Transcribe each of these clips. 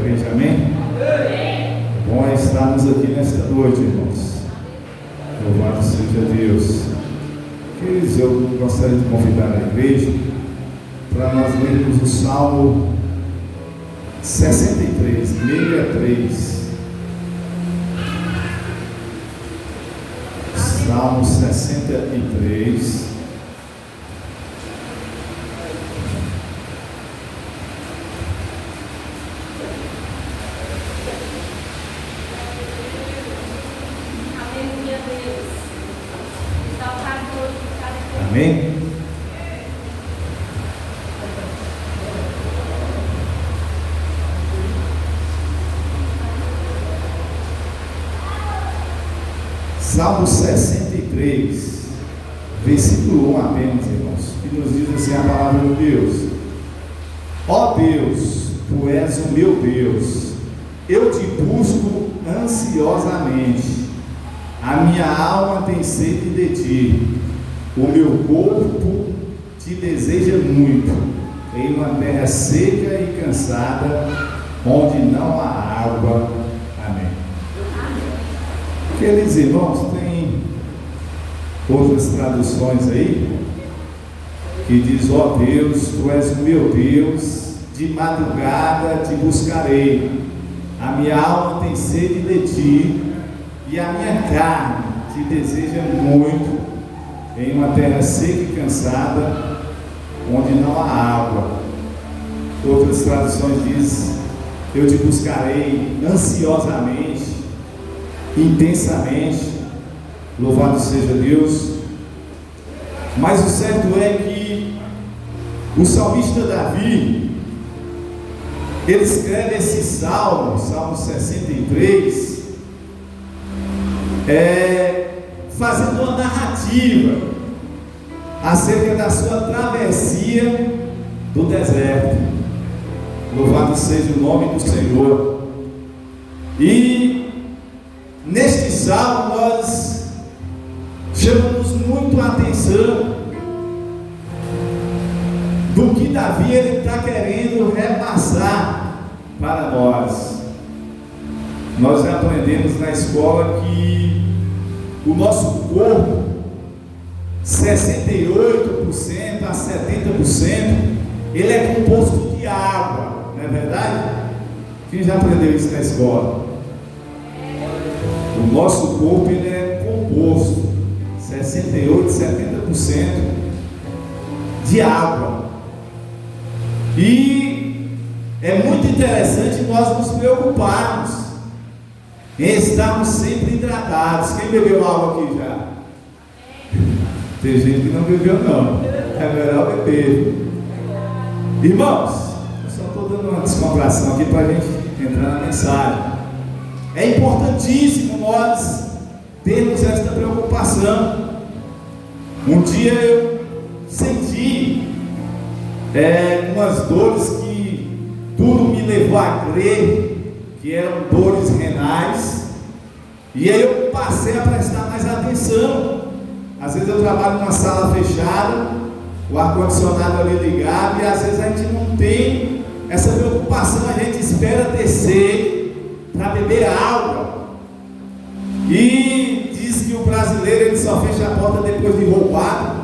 igreja, amém? Bom é estarmos aqui nesta noite, irmãos. Louvado seja Deus. Queridos, eu gostaria de convidar a igreja para nós lermos o Salmo 63, 63. Salmo 63. Amém? Salmo 63, versículo 1 apenas, irmãos, que nos diz assim a palavra de Deus: ó Deus, tu és o meu Deus, eu te busco ansiosamente, a minha alma tem sede de ti, o meu corpo te deseja muito, em uma terra seca e cansada, onde não há água. Amém. Queridos irmãos, tem outras traduções aí que diz: ó Deus, tu és o meu Deus, de madrugada te buscarei, a minha alma tem sede de ti, e a minha carne te deseja muito, em uma terra seca e cansada, onde não há água. Outras traduções dizem: eu te buscarei ansiosamente, intensamente. Louvado seja Deus. Mas o certo é que o salmista Davi, ele escreve esse salmo, Salmo 63, fazendo uma narrativa acerca da sua travessia do deserto. Louvado seja o nome do Senhor. E neste salmo nós chamamos muito a atenção do que Davi está querendo repassar para nós. Nós já aprendemos na escola que o nosso corpo, 68% a 70%, ele é composto de água, não é verdade? Quem já aprendeu isso na escola? O nosso corpo, ele é composto 68%, 70% de água. E é muito interessante nós nos preocuparmos em estarmos sempre hidratados. Quem bebeu água aqui já? Tem gente que não bebeu não. É melhor beber. Irmãos, eu só estou dando uma descompressão aqui para a gente entrar na mensagem. É importantíssimo nós termos esta preocupação. Um dia eu senti umas dores que tudo me levou a crer que eram dores renais, e aí eu passei a prestar mais atenção. Às vezes eu trabalho numa sala fechada, o ar-condicionado ali ligado, e às vezes a gente não tem essa preocupação, a gente espera descer para beber água. E diz que o brasileiro, ele só fecha a porta depois de roubado.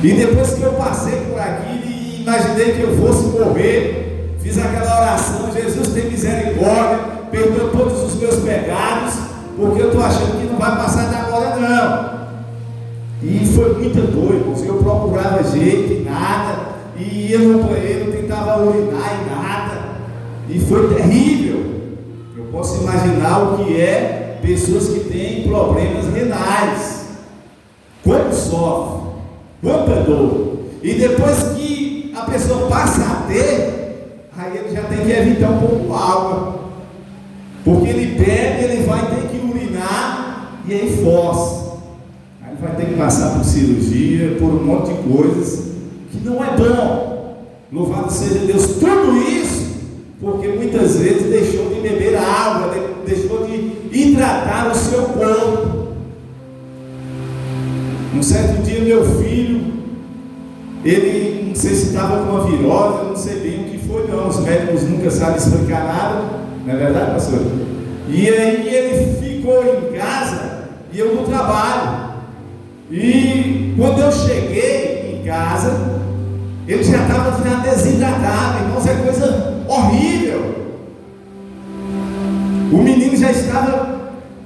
E depois que eu passei por aqui e imaginei que eu fosse morrer, fiz aquela oração: Jesus, tem misericórdia, perdoa todos os meus pecados, porque eu estou achando que não vai passar de agora não. E foi muita dor, irmãos. Eu procurava jeito e nada, e ia no banheiro, tentava urinar e nada, e foi terrível. Eu posso imaginar o que é pessoas que têm problemas renais, como sofre, quanta dor. E depois que a pessoa passa a ter, aí ele já tem que evitar um pouco de água, porque ele bebe, ele vai ter que urinar, e aí força. Aí vai ter que passar por cirurgia, por um monte de coisas que não é bom. Louvado seja Deus. Tudo isso porque muitas vezes deixou de beber água, deixou de hidratar o seu corpo. Um certo dia meu filho, Ele, não sei se estava com uma virose, eu não sei bem o que foi não, os médicos nunca sabem explicar nada, não é verdade, pastor? E aí ele ficou em casa e eu no trabalho. E quando eu cheguei em casa, ele já estava desidratado, irmãos, é coisa horrível. O menino já estava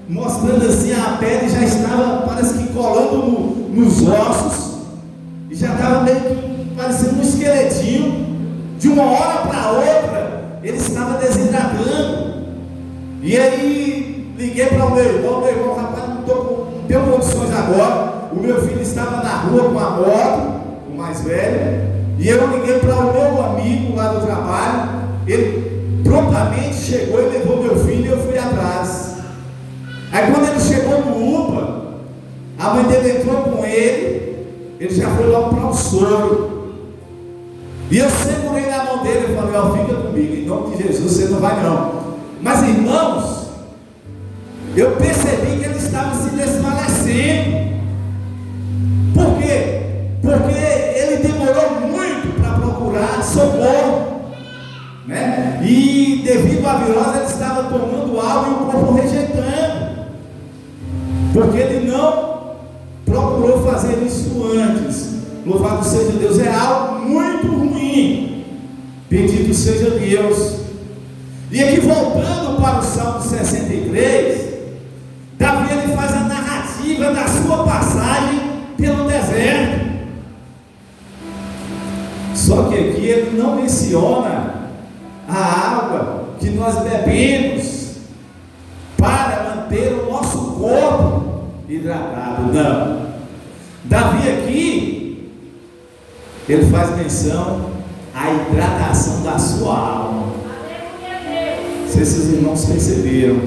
mostrando assim, a pele já estava, parece que colando nos ossos, e já estava meio que parecendo um esqueletinho. De uma hora para outra, ele estava desidratando. E aí, liguei para o meu irmão, rapaz, não tenho condições agora. O meu filho estava na rua com a moto, o mais velho, e eu liguei para o meu amigo lá do trabalho. Ele prontamente chegou e levou meu filho e eu fui atrás. Aí quando ele chegou no UPA, a mãe dele entrou com ele já foi logo para o soro. E eu segurei na mão dele e falei, ó, fica comigo, em nome de Jesus, você não vai não. Mas irmãos, eu percebi que ele estava se desfalecendo. Por quê? Porque ele demorou muito para procurar socorro, né? E devido à virose ele estava tomando algo e o corpo rejeitando, porque ele não procurou fazer isso antes. Louvado seja Deus, é algo muito ruim. Bendito seja Deus. E aqui voltando para o Salmo 63, Davi ele faz a narrativa da sua passagem pelo deserto. Só que aqui ele não menciona a água que nós bebemos para manter o nosso corpo hidratado. Não. Davi aqui, ele faz menção à hidratação da sua alma. Não sei se os irmãos perceberam.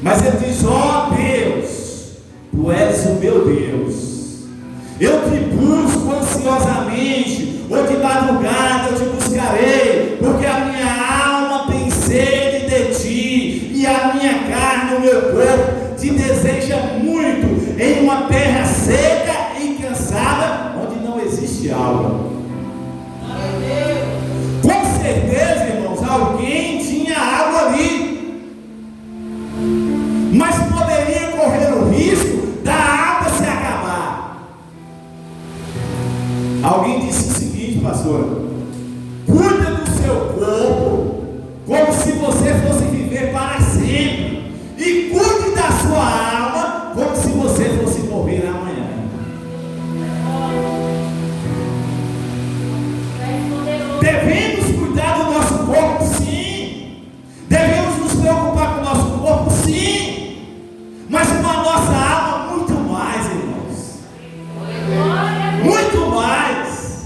Mas ele diz, ó Deus, Tu és o meu Deus. Eu te busco ansiosamente, ou de madrugada eu te buscarei, porque a minha alma tem sede de Ti, e a minha carne, o meu corpo, Te deseja muito, em uma terra seca e cansada, onde não existe água. Com certeza, irmãos, alguém tinha água ali, mas poderia correr o risco da água se acabar. Alguém disse o seguinte, pastor: cuida do seu corpo como se você fosse viver para sempre, e cuide da sua alma como se você fosse morrer amanhã. Devemos cuidar do nosso corpo, sim. Devemos nos preocupar com o nosso corpo, sim. Mas com a nossa alma, muito mais, irmãos. Muito mais.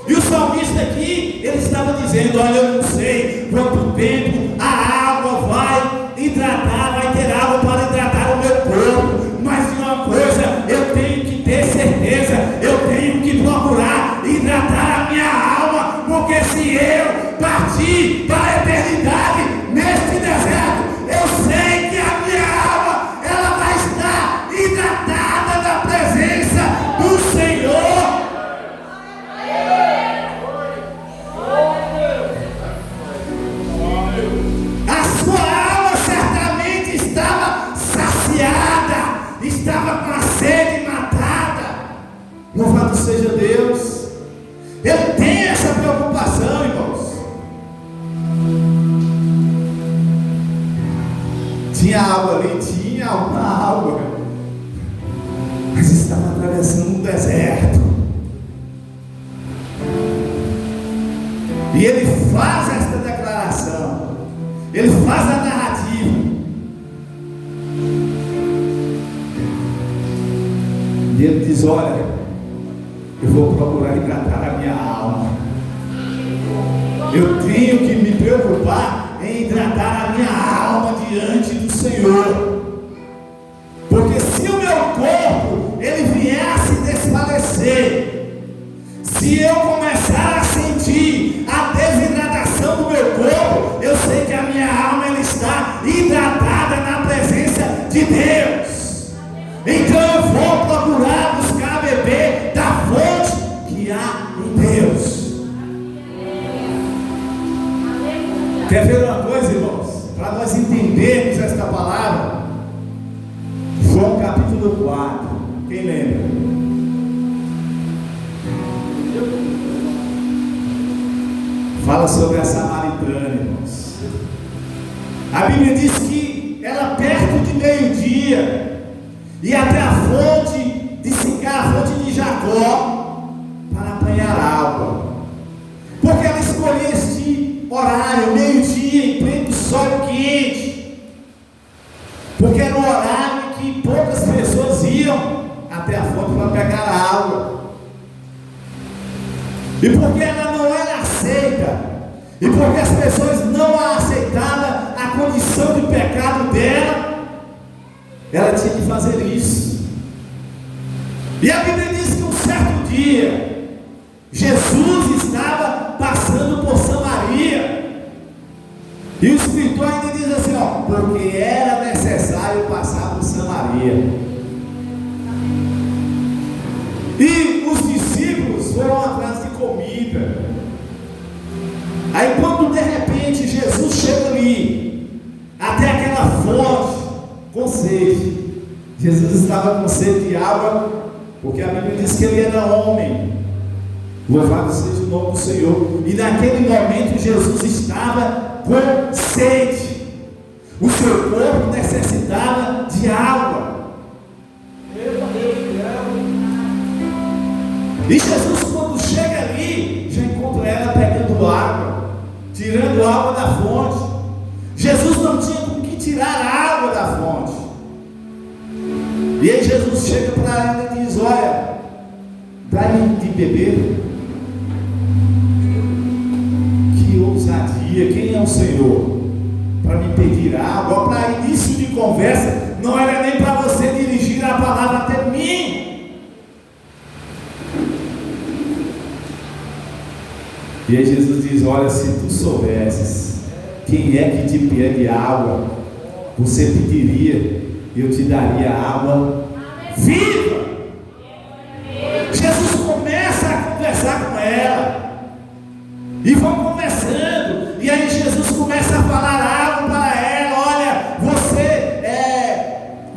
E o salmista aqui, ele estava dizendo: olha, eu não sei quanto tempo a água vai hidratar, vai ter água para hidratar o meu corpo, mas de uma coisa eu tenho que ter certeza, eu tenho que procurar hidratar a minha alma, porque se eu partir para a eternidade neste deserto, eu sei que a minha alma, ela vai estar hidratada na presença do Senhor. A sua alma certamente estava saciada, estava com a sede matada. Louvado seja Deus. Ele tem essa preocupação, irmãos. Tinha água ali, tinha uma água, mas estava atravessando um deserto. E ele faz esta declaração, ele faz a narrativa, e ele diz: olha, eu vou procurar hidratar a minha alma. Eu tenho que me preocupar em hidratar a minha alma diante do Senhor, porque se o meu corpo ele vier a se desfalecer, se eu começar a sentir a desidratação do meu corpo, eu sei que a minha alma ela está hidratada na presença de Deus. Então eu vou procurar buscar beber da fonte que há Quer ver uma coisa, irmãos? Para nós entendermos esta palavra, João capítulo 4, quem lembra? Fala sobre a samaritana, irmãos. A Bíblia diz que ela perto de meio-dia ia até a fonte de Sicar, a fonte de Jacó, para apanhar água, porque ela escolheu este horário, meio-dia, em pleno sol quente, porque era o horário em que poucas pessoas iam até a fonte para pegar água, e porque ela não era aceita, e porque as pessoas não a aceitavam a condição de pecado dela, ela tinha que fazer isso. E a Bíblia diz que um certo dia Jesus estava passando por Samaria, e o escritor ainda diz assim, porque era necessário passar por Samaria. E os discípulos foram atrás de comida. Aí quando de repente Jesus chega ali, até aquela fonte, com sede. Jesus estava com sede de água, porque a Bíblia diz que ele era homem. Louvado seja o nome do Senhor. E naquele momento Jesus estava com sede. O seu corpo necessitava de água. E Jesus, quando chega ali, já encontra ela pegando água, tirando água da fonte. Jesus não tinha com que tirar a água da fonte. E aí Jesus chega para ela e diz, olha, dá-me de beber. Que ousadia, quem é o Senhor para me pedir água? Para início de conversa, não era nem para você dirigir a palavra até mim. E aí Jesus diz, olha, se tu soubesses quem é que te pede água, você pediria, eu te daria água viva. Jesus começa a conversar com ela, e vão conversando, e aí Jesus começa a falar algo para ela, olha, você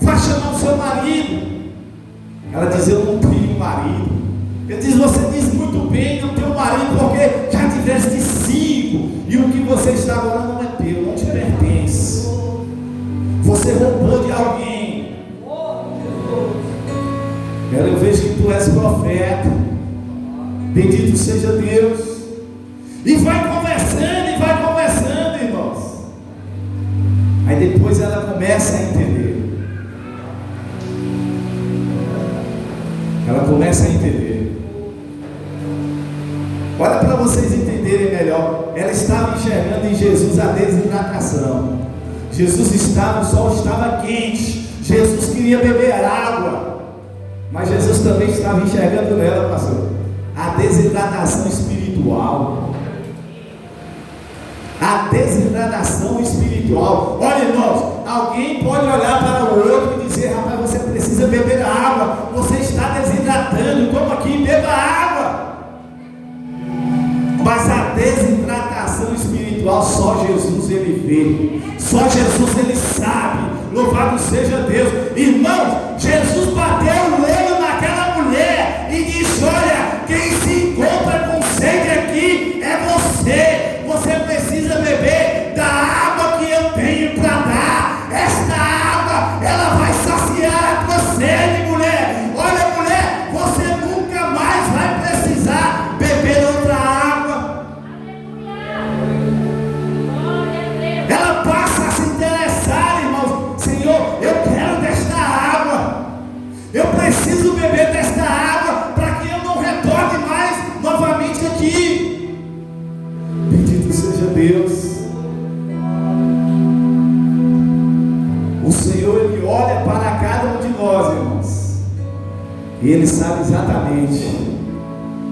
vai chamar o seu marido. Ela diz, eu não tenho marido. Ele diz, você diz muito bem, não tenho marido, porque já tiveste 5, e o que você está agora não é teu, não te pertence. Você roubou de alguém. Eu vejo que tu és profeta. Bendito seja Deus. E vai conversando, irmãos. Aí depois ela começa a entender. Ela começa a entender. Olha para vocês entenderem melhor. Ela estava enxergando em Jesus a desidratação. Jesus estava, o sol estava quente. Jesus queria beber água. Mas Jesus também estava enxergando nela, pastor, a desidratação espiritual. A desidratação espiritual. Olha, irmãos, alguém pode olhar para o outro e dizer, rapaz, você precisa beber água. Você está desidratando. Toma aqui, beba água. Mas a desidratação espiritual só Jesus ele vê, só Jesus ele sabe. Louvado seja Deus. Irmãos, Jesus bateu o olho naquela mulher e disse, olha, quem se encontra com sede aqui é você. Você precisa beber da água que eu tenho para dar. Esta água, ela vai saciar a tua sede, mulher. Olha, mulher, você nunca mais vai precisar beber outra água. Ela passa a se interessar, irmãos. Senhor, eu quero desta água. Eu preciso beber desta água para que eu não retorne mais novamente aqui. Bendito seja Deus. O Senhor, Ele olha para cada um de nós, irmãos, e Ele sabe exatamente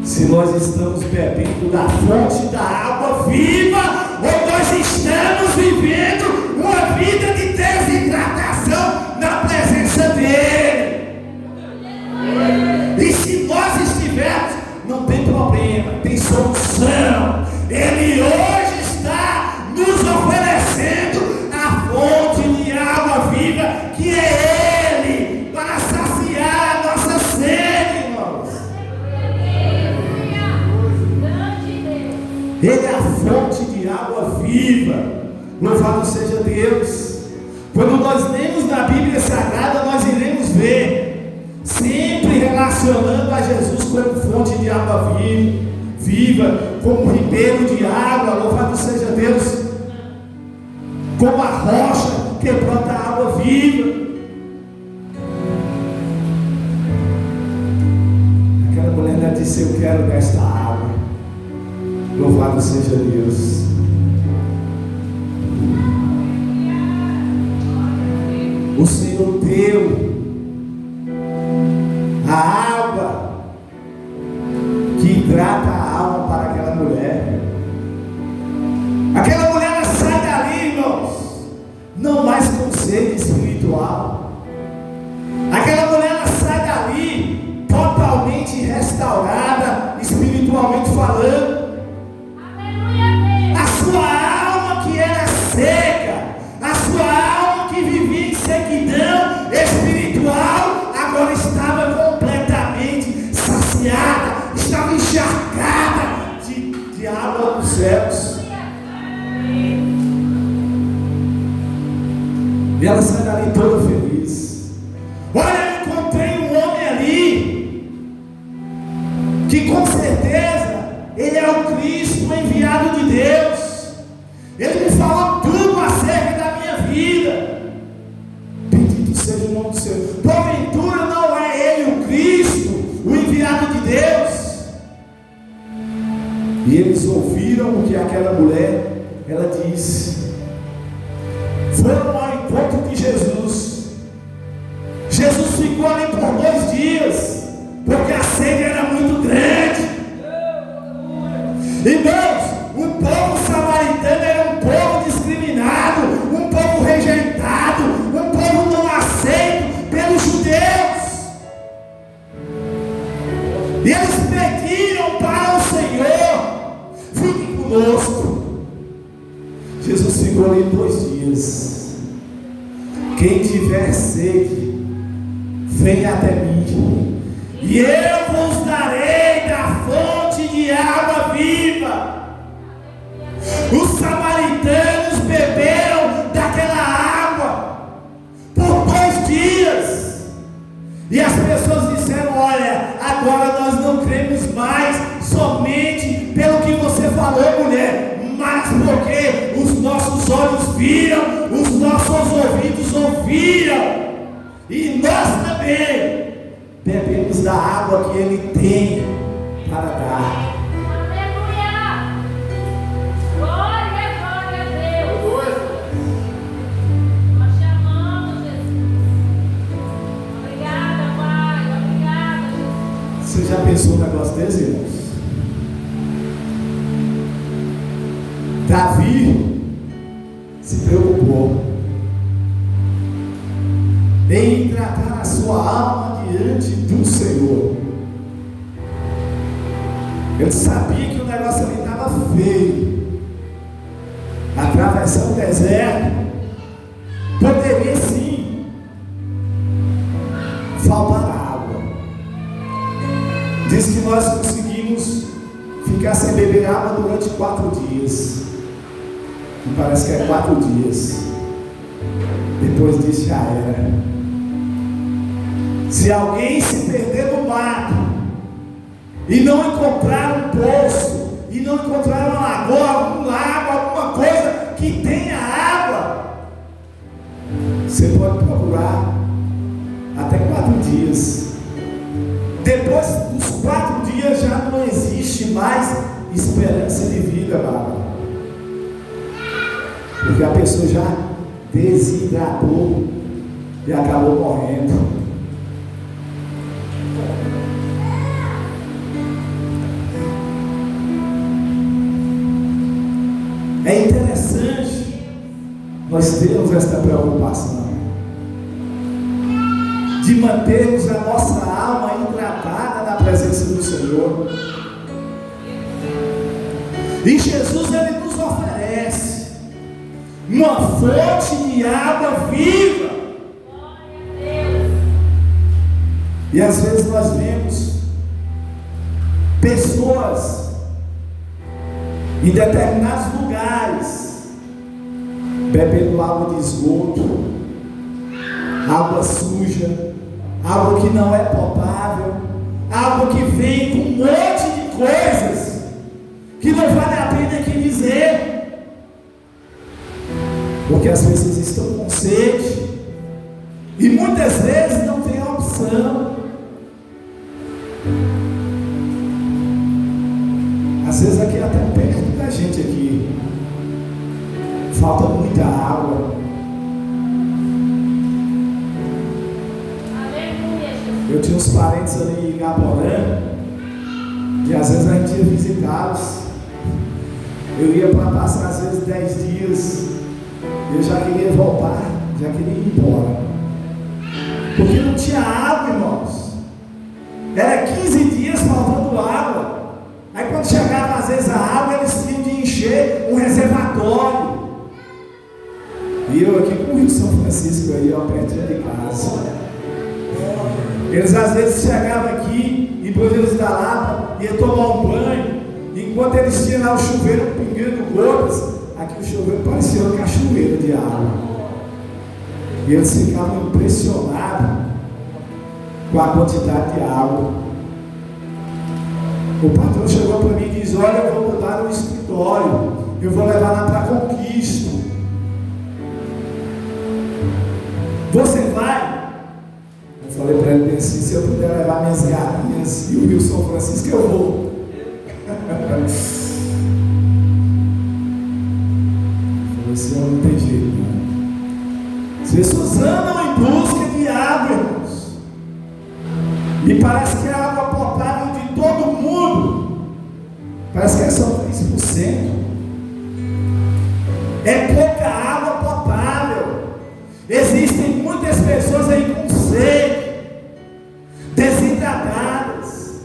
se nós estamos bebendo da fonte da água viva, ou nós estamos vivendo uma vida de desidratação na presença dEle. E se nós estivermos, não tem problema, tem solução. Ele hoje está nos Ele é a fonte de água viva. Louvado seja Deus. Quando nós lemos na Bíblia Sagrada, nós iremos ver, sempre relacionando a Jesus como fonte de água viva, como ribeiro de água, louvado seja Deus, como a rocha que brota água viva. Aquela mulher disse: eu quero desta água. Louvado seja Deus. O Senhor deu a água que hidrata a alma para aquela mulher. Aquela mulher sai dali, irmãos, não mais com sede espiritual. Aquela mulher sai dali totalmente restaurada, espiritualmente falando. A sua alma que era seca, a sua alma que vivia em sequidão espiritual, agora estava completamente saciada, estava encharcada de água dos céus. E ela sai dali toda feliz. Olha, eu encontrei um homem ali que com certeza ele é o Cristo enviado de Deus. Ele me falou tudo acerca da minha vida. Bendito seja o nome do Senhor. Porventura não é ele o Cristo, o enviado de Deus? E eles ouviram o que aquela mulher, ela disse. Foram ao encontro de Jesus. Jesus ficou ali por 2 dias, porque a sede era muito grande. Irmãos, o povo samaritano era um povo discriminado, um povo rejeitado, um povo não aceito pelos judeus. E eles pediram para o Senhor: fique conosco. Jesus ficou ali 2 dias. Quem tiver sede, venha até mim, e eu vos darei da fonte de água viva. Os samaritanos beberam daquela água por 2 dias, e as pessoas disseram: olha, agora nós não cremos mais somente pelo que você falou, mulher, mas porque os nossos olhos viram, os nossos ouvidos ouviram, e nós também bebemos da água que Ele tem para dar. Aleluia! Glória a Deus! Nós te amamos, Jesus. Obrigada, Pai. Obrigada, Jesus. Você já pensou um negócio desse, irmãos? Davi se preocupou em hidratar a sua alma diante do Senhor. Ele sabia que o negócio ali estava feio. Atravessar o deserto poderia sim faltar água. Diz que nós conseguimos ficar sem beber água durante 4 dias. E parece que é 4 dias. Depois disso já era. Se alguém se perder no mato e não encontrar um poço, e não encontrar uma lagoa, um lago, alguma coisa que tenha água, você pode procurar até 4 dias. Depois dos 4 dias já não existe mais esperança de vida, Bárbara. Porque a pessoa já desidratou e acabou morrendo. É interessante nós termos esta preocupação de mantermos a nossa alma hidratada na presença do Senhor. E Jesus, Ele nos oferece uma fonte de água viva. E às vezes nós vemos pessoas em determinados lugares, bebendo água de esgoto, água suja, água que não é potável, água que vem com um monte de coisas que não vale a pena aqui dizer, porque as pessoas estão com sede e muitas vezes não tem opção. Às vezes aqui até perto da gente aqui falta muita água. Eu tinha uns parentes ali em Gaborã, e às vezes a gente ia visitá-los. Eu ia para passar às vezes 10 dias, eu já queria voltar, já queria ir embora, porque não tinha água, irmãos. Era 15 dias faltando água. Aí quando chegava às vezes a água, eles tinham de encher um reservatório. E eu aqui com o Rio São Francisco, aí ó, pertinho de casa. Eles às vezes chegavam aqui, e depois eles da Lapa, iam tomar um banho. Enquanto eles tinham lá o chuveiro pingando gotas, aqui o chuveiro parecia uma cachoeira de água. E eles ficavam impressionados com a quantidade de água. O patrão chegou para mim e disse: olha, eu vou botar no escritório, eu vou levar lá para Conquista. Você vai? Eu falei para ele assim: se eu puder levar minhas galinhas e o Rio São Francisco, eu vou. Eu falei assim: não tem jeito, não. As pessoas andam em busca de água, irmãos. E parece que a água potável de todo mundo, parece que é só 3%. É pouca água potável. Existem muitas pessoas aí com sede, desidratadas.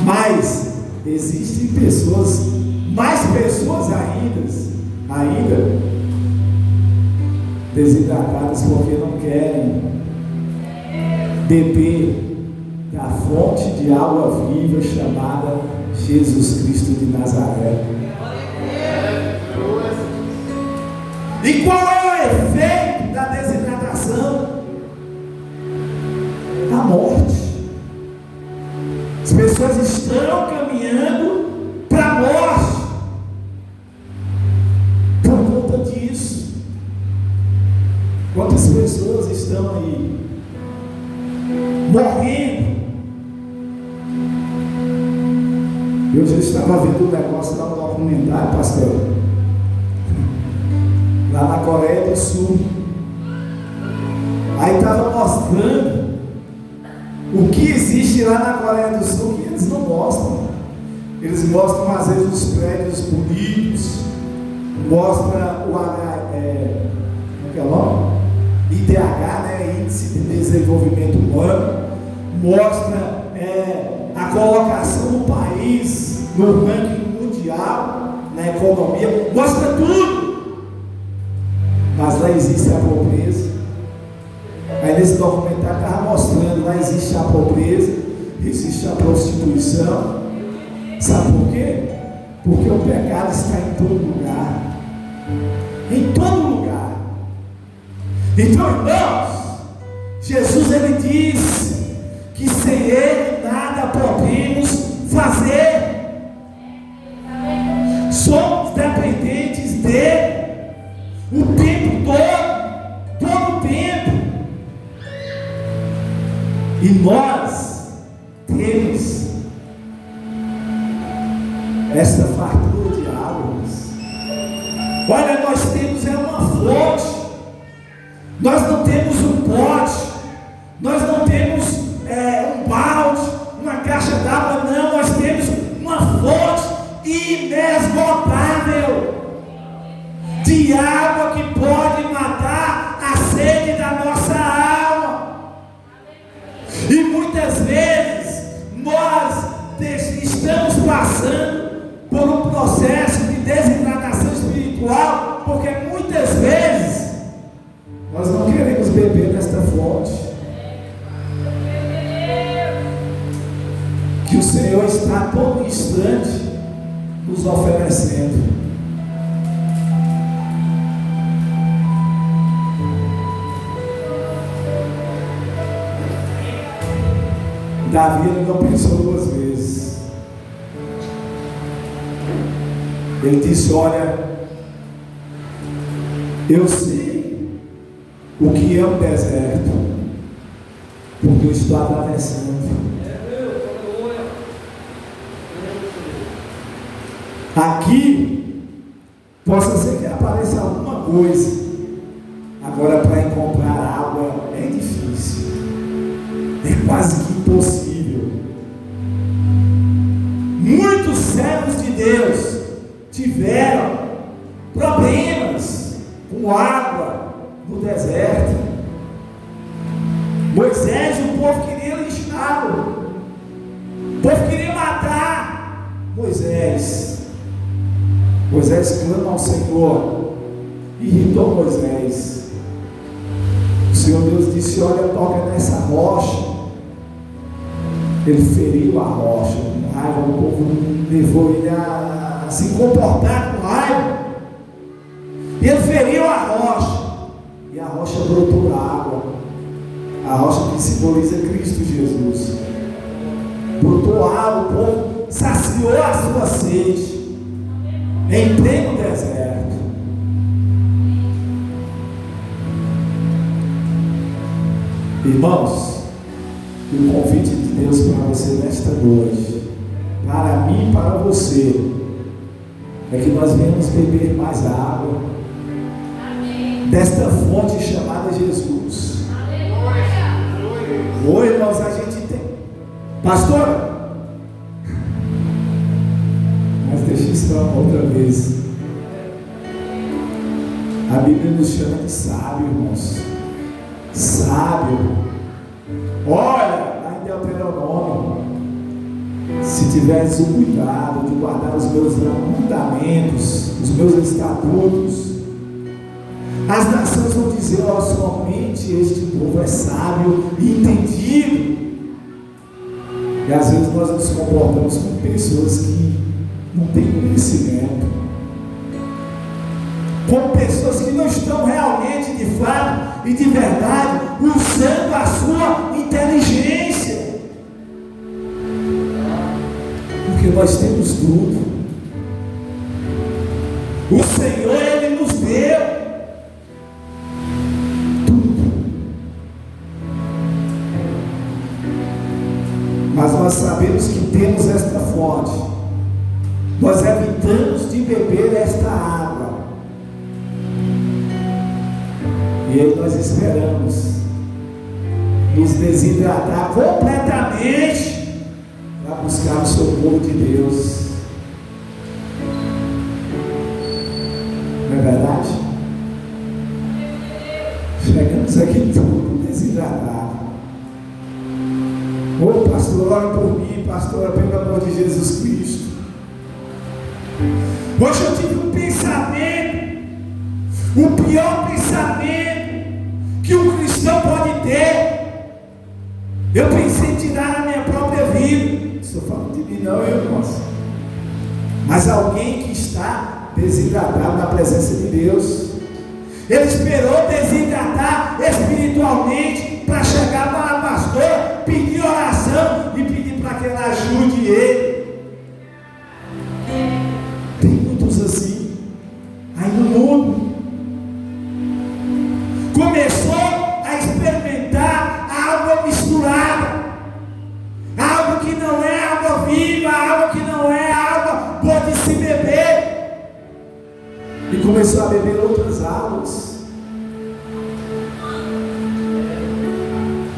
Mas existem pessoas, mais pessoas ainda desidratadas porque não querem beber da fonte de água viva chamada Jesus Cristo de Nazaré. E qual é o efeito da desidratação? A morte. As pessoas estão caminhando para a morte por conta disso. Quantas pessoas estão aí morrendo? Eu já estava vendo um negócio lá no documentário, pastor, lá na Coreia do Sul. Aí estava mostrando o que existe lá na Coreia do Sul, que eles não mostram. Eles mostram às vezes os prédios bonitos, mostra o IDH, né, Índice de Desenvolvimento Humano, mostra a colocação do país no ranking mundial, na economia, mostra tudo. Mas lá existe a pobreza. Aí nesse documentário estava mostrando, lá existe a pobreza, existe a prostituição. Sabe por quê? Porque o pecado está em todo lugar. Em todo lugar. Então, irmãos, Jesus ele diz que sem Ele nada podemos fazer. Somos dependentes dele o tempo todo o tempo. E nós temos esta fartura de águas. Olha, nós temos uma fonte. Nós não temos um pote, nós não temos um balde, uma caixa d'água, não, nós temos uma fonte inesgotável de água que pode matar a sede da nossa alma. E muitas vezes nós estamos passando por um processo de desidratação espiritual, porque muitas vezes nós não queremos beber nesta fonte que o Senhor está a todo instante nos oferecendo. Davi não pensou duas vezes. Ele disse: olha, eu sei o que é um deserto, porque eu estou atravessando. Aqui possa ser que apareça alguma coisa. Agora, para encontrar água é difícil, é quase que impossível. Muitos servos de Deus tiveram problemas com água no deserto. Moisés, o povo queria lixá-lo, o povo queria matar Moisés. Moisés clama ao Senhor, irritou Moisés. O Senhor Deus disse: olha, toca nessa rocha. Ele feriu a rocha com raiva. O povo levou ele a se comportar com raiva. Ele feriu a rocha, e a rocha brotou água. A rocha que simboliza Cristo Jesus. Brotou água, o povo saciou a sua sede em pleno deserto. Irmãos, o convite de Deus para você nesta noite, para mim e para você, é que nós venhamos beber mais água. Amém. Desta fonte chamada Jesus. Oi, irmãos, a gente tem. Pastor, mas deixa isso para outra vez. A Bíblia nos chama de sábio, irmãos. Sábio. Olha, lá em Deuteronômio: se tiveres o cuidado de guardar os meus mandamentos, os meus estatutos, as nações vão dizer: ó, somente este povo é sábio e entendido. E às vezes nós nos comportamos com pessoas que não têm conhecimento, com pessoas que não estão realmente, de fato e de verdade, usando a sua inteligência, porque nós temos tudo. O Senhor, Ele nos deu tudo, mas nós sabemos que temos esta fonte. Nós evitamos de beber esta água, e aí nós esperamos nos desidratar completamente para buscar o socorro de Deus. Não é verdade? Chegamos aqui tudo desidratado. Ô pastor, ore por mim, pastor, pelo amor de Jesus Cristo. Hoje eu tive um pensamento, o pior pensamento que um cristão pode ter. Eu pensei em tirar a minha própria vida. Estou falando de mim, não, irmãos. Mas alguém que está desidratado na presença de Deus, ele esperou desidratar espiritualmente para chegar para o pastor, pedir oração e pedir para que ele ajude ele. Tem muitos assim aí no mundo. Começou a experimentar água misturada, água que não é água viva, água que não é água boa de se beber, e começou a beber outras águas.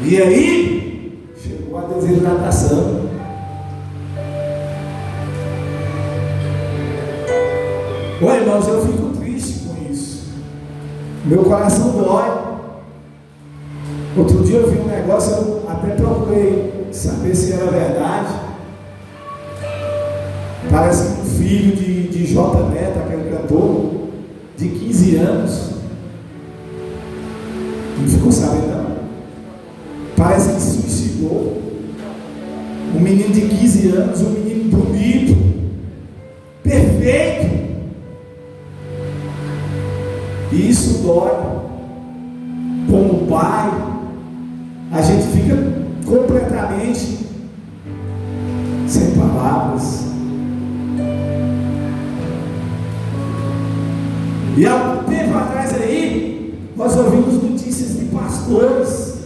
E aí chegou a desidratação. Ô irmãos, eu fico triste com isso. Meu coração dói. Outro dia eu vi um negócio, eu até procurei saber se era verdade. Parece que um filho de J. Neto, aquele cantor, de 15 anos, não ficou sabendo não? Parece que se suicidou. Um menino de 15 anos, um menino bonito, perfeito, E isso dói. Como pai, a gente fica completamente sem palavras. E há algum tempo atrás aí, nós ouvimos notícias de pastores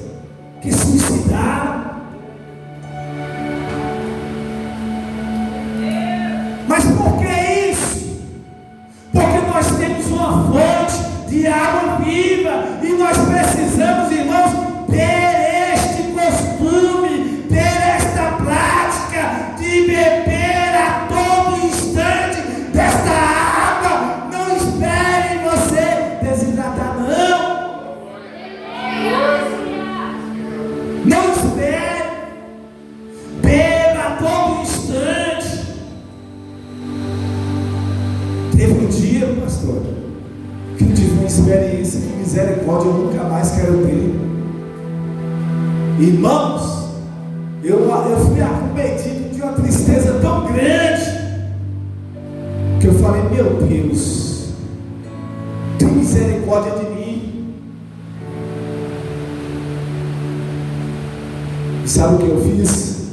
que suicidaram. Mas por que isso? Porque nós temos uma fonte de água viva e nós precisamos, irmãos, ter este costume, ter esta prática de beber a todo instante desta água. Não espere você desidratar, não. Não espere. Beba a todo instante. Teve um dia, pastor, que eu tive uma experiência que misericórdia eu nunca mais quero ter. Irmãos, eu fui acometido de uma tristeza tão grande que eu falei, meu Deus, tem misericórdia de mim. E sabe o que eu fiz?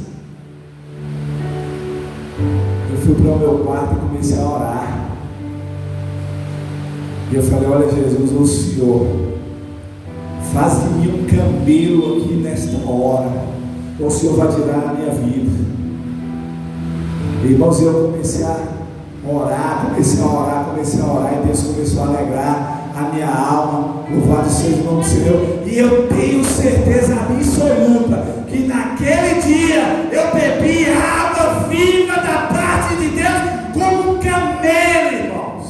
Eu fui para o meu quarto e comecei a orar. E eu falei, olha Jesus, o Senhor faz de mim um camelo aqui nesta hora, ou o Senhor vai tirar a minha vida. Irmãos, eu comecei a orar, e Deus começou a alegrar a minha alma. Louvado seja o nome do Senhor. E eu tenho certeza absoluta que naquele dia eu bebi a água viva da parte de Deus como um camelo, irmãos.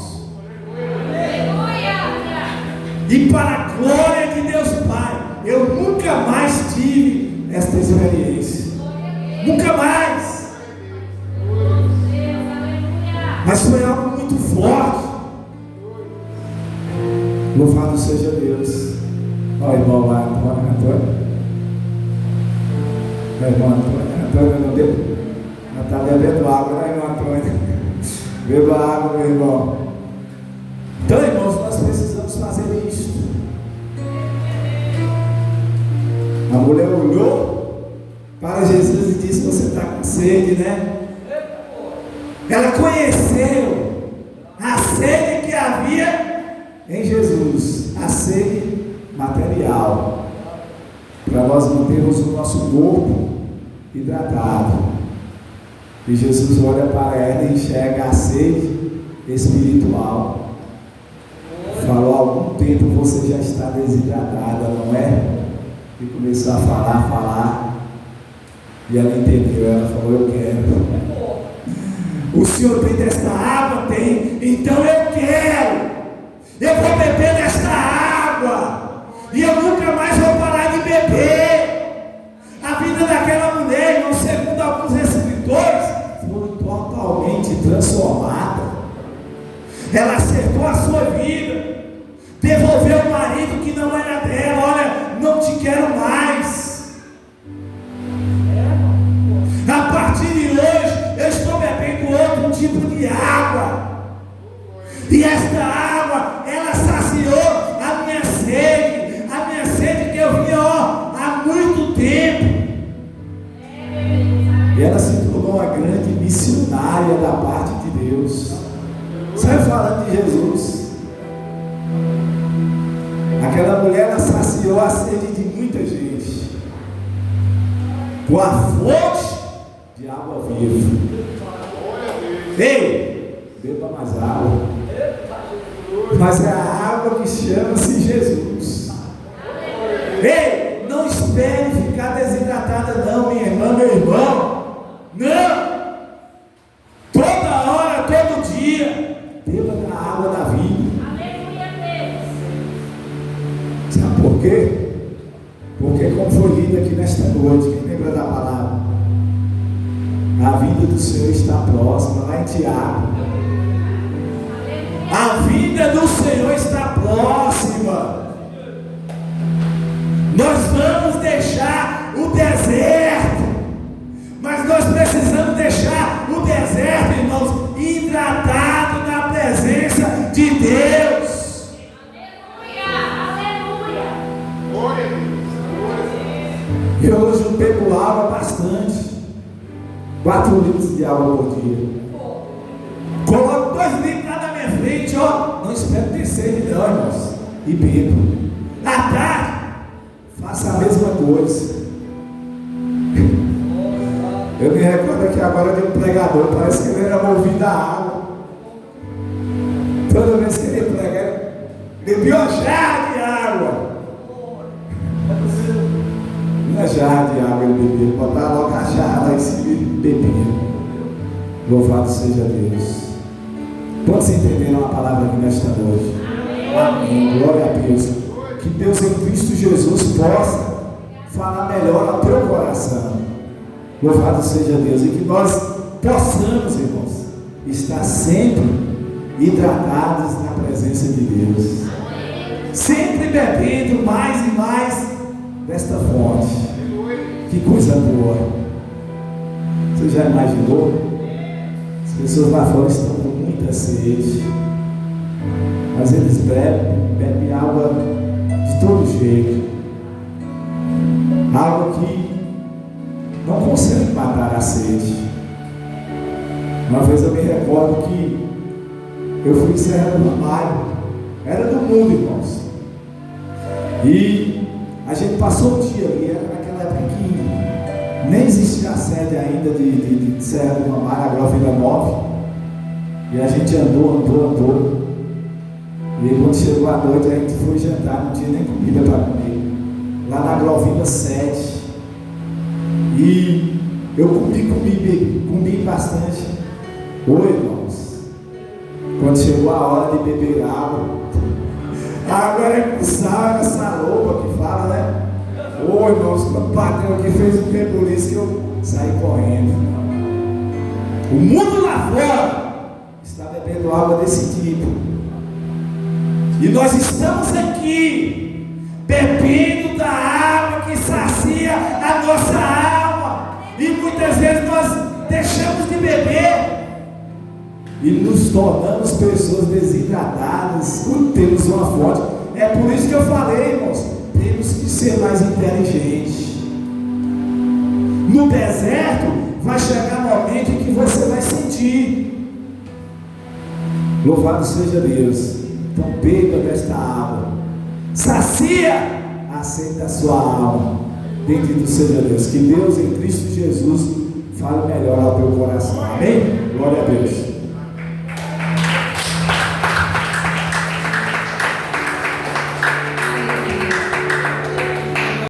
E para a glória de Deus Pai, eu nunca mais tive esta experiência. Nunca mais. Mas foi algo muito forte. Louvado seja Deus. Olha o irmão lá, Antônio. Meu irmão Antônio não deu? Não está bebendo água, né, irmão Antônio? Beba água, meu irmão. Então, irmãos, nós precisamos fazer isso. A mulher olhou para Jesus e disse, você está com sede, né? Ela conheceu a sede que havia em Jesus, a sede material, para nós mantermos o nosso corpo hidratado. E Jesus olha para ela e enxerga a sede espiritual. Falou, há algum tempo você já está desidratada, não é? E começou a falar. E ela entendeu, ela falou, eu quero. O Senhor tem desta água? Tem. Então eu quero. Eu vou beber desta água. E eu nunca mais vou parar de beber. A vida daquela mulher, irmão, segundo alguns escritores, foi totalmente transformada. Ela acertou a sua vida. Devolveu o marido que não era dela. Olha, não te quero mais. A partir de hoje, eu estou bebendo outro tipo de água. E esta água, ela saciou a minha sede que eu vinha há muito tempo. E ela se tornou uma grande missionária da parte de Deus. Sai falando de Jesus. Aquela mulher, ela saciou a sede de muita gente com a fonte de água viva. Ei, beba mais água. Mas é a água que chama-se Jesus. Ei, não espere ficar desidratada não, minha irmã, meu irmão. Não. Toda hora, todo dia, beba da água da vida. Sabe por quê? Porque como foi lido aqui nesta noite, quem lembra da palavra? A vida do Senhor está próxima, lá em Tiago. A vida do Senhor está próxima. Nós vamos deixar o deserto, mas nós precisamos deixar o deserto, irmãos, hidratado na presença de Deus. bastante. 4 litros de água por dia. Coloco 2 litros lá na minha frente, ó. Não espero ter sede não, irmãos. E bebo. À tarde, faça a mesma coisa. Eu me recordo que agora de um pregador, parece que ele era movido a água. Toda vez que ele prega, ele bebia uma jarra de água. Uma jarra de água ele bebia, botava logo a jarra lá em cima e bebia. Louvado seja Deus. Todos entenderam a palavra aqui nesta noite? Amém. Glória a Deus. Que Deus em Cristo Jesus possa falar melhor ao teu coração. Louvado seja Deus. E que nós possamos, irmãos, estar sempre hidratados na presença de Deus. Sempre bebendo mais e mais desta fonte. Que coisa boa. Você já imaginou? As pessoas lá fora estão com muita sede, mas eles bebem água de todo jeito. Água que não consegue matar a sede. Uma vez eu me recordo que eu fui em Serra do Ramalho, era do mundo, irmãos. E a gente passou o dia ali, era naquela época que nem existia a sede ainda de Serra do Ramalho, agora Vila Nova. E a gente andou. E aí, quando chegou a noite, a gente foi jantar, não tinha nem comida para comer. Lá na Glovila 7. E eu comi bastante. Oi, irmãos. Quando chegou a hora de beber água, agora é com sal, essa roupa que fala, né? Oi, irmãos, quando o patrão aqui fez um rebuliço que eu saí correndo. O mundo lá fora está bebendo água desse tipo. E nós estamos aqui bebendo da água que sacia a nossa alma. E muitas vezes nós deixamos de beber e nos tornamos pessoas desidratadas. Quando temos uma fonte, é por isso que eu falei, irmãos, temos que ser mais inteligentes. No deserto vai chegar um momento em que você vai sentir. Louvado seja Deus. Então beba desta água, sacia a sede da sua alma. Bendito seja Deus. Que Deus em Cristo Jesus fale melhor ao teu coração. Amém? Glória a Deus.